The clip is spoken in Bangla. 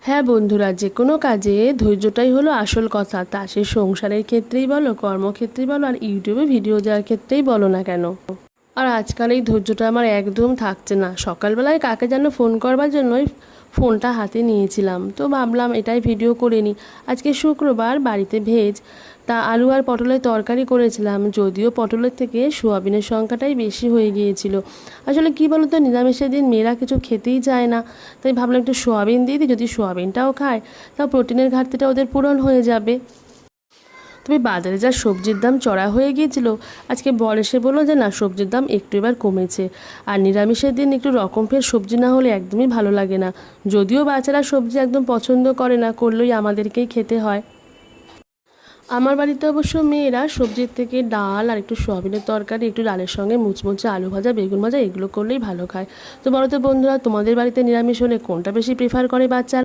হ্যাঁ বন্ধুরা, যে কোনো কাজে ধৈর্যটাই হলো আসল কথা। তা সে সংসারের ক্ষেত্রেই বলো, কর্মক্ষেত্রেই বলো, আর ইউটিউবে ভিডিও দেওয়ার ক্ষেত্রেই বলো না কেন। আর আজকাল এই ধৈর্যটা আমার একদম থাকছে না। সকালবেলায় কাকে যেন ফোন করবার জন্যই ফোনটা হাতে নিয়েছিলাম, তো ভাবলাম এটাই ভিডিও করে নিই। আজকে শুক্রবার, বাড়িতে ভেজ, তা আলু আর পটলের তরকারি করেছিলাম। যদিও পটলের থেকে সোয়াবিনের সংখ্যাটাই বেশি হয়ে গিয়েছিল। আসলে কি বলতো, নিরামিষের দিন মেয়েরা কিছু খেতেই চায় না, তাই ভাবলাম একটু সোয়াবিন দিয়ে দিই। যদি সোয়াবিনটাও খায় তাও প্রোটিনের ঘাটতিটা ওদের পূরণ হয়ে যাবে। তবে বাজারে যা সবজির দাম চড়া হয়ে গিয়েছিল, আজকে বর এসে বললো যে না, সবজির দাম একটু এবার কমেছে। আর নিরামিষের দিন একটু রকম ফের সবজি না হলে একদমই ভালো লাগে না। যদিও বাচ্চারা সবজি একদম পছন্দ করে না, করলেই আমাদেরকেই খেতে হয়। আমার বাড়িতে অবশ্য মেয়েরা সবজির থেকে ডাল আর একটু সোয়াবিনের তরকারি, একটু ডালের সঙ্গে মুচমুচে আলু ভাজা, বেগুন ভাজা, এগুলো করলেই ভালো খায়। তো বলো তো বন্ধুরা, তোমাদের বাড়িতে নিরামিষ হলে কোনটা বেশি প্রেফার করে বাচ্চারা?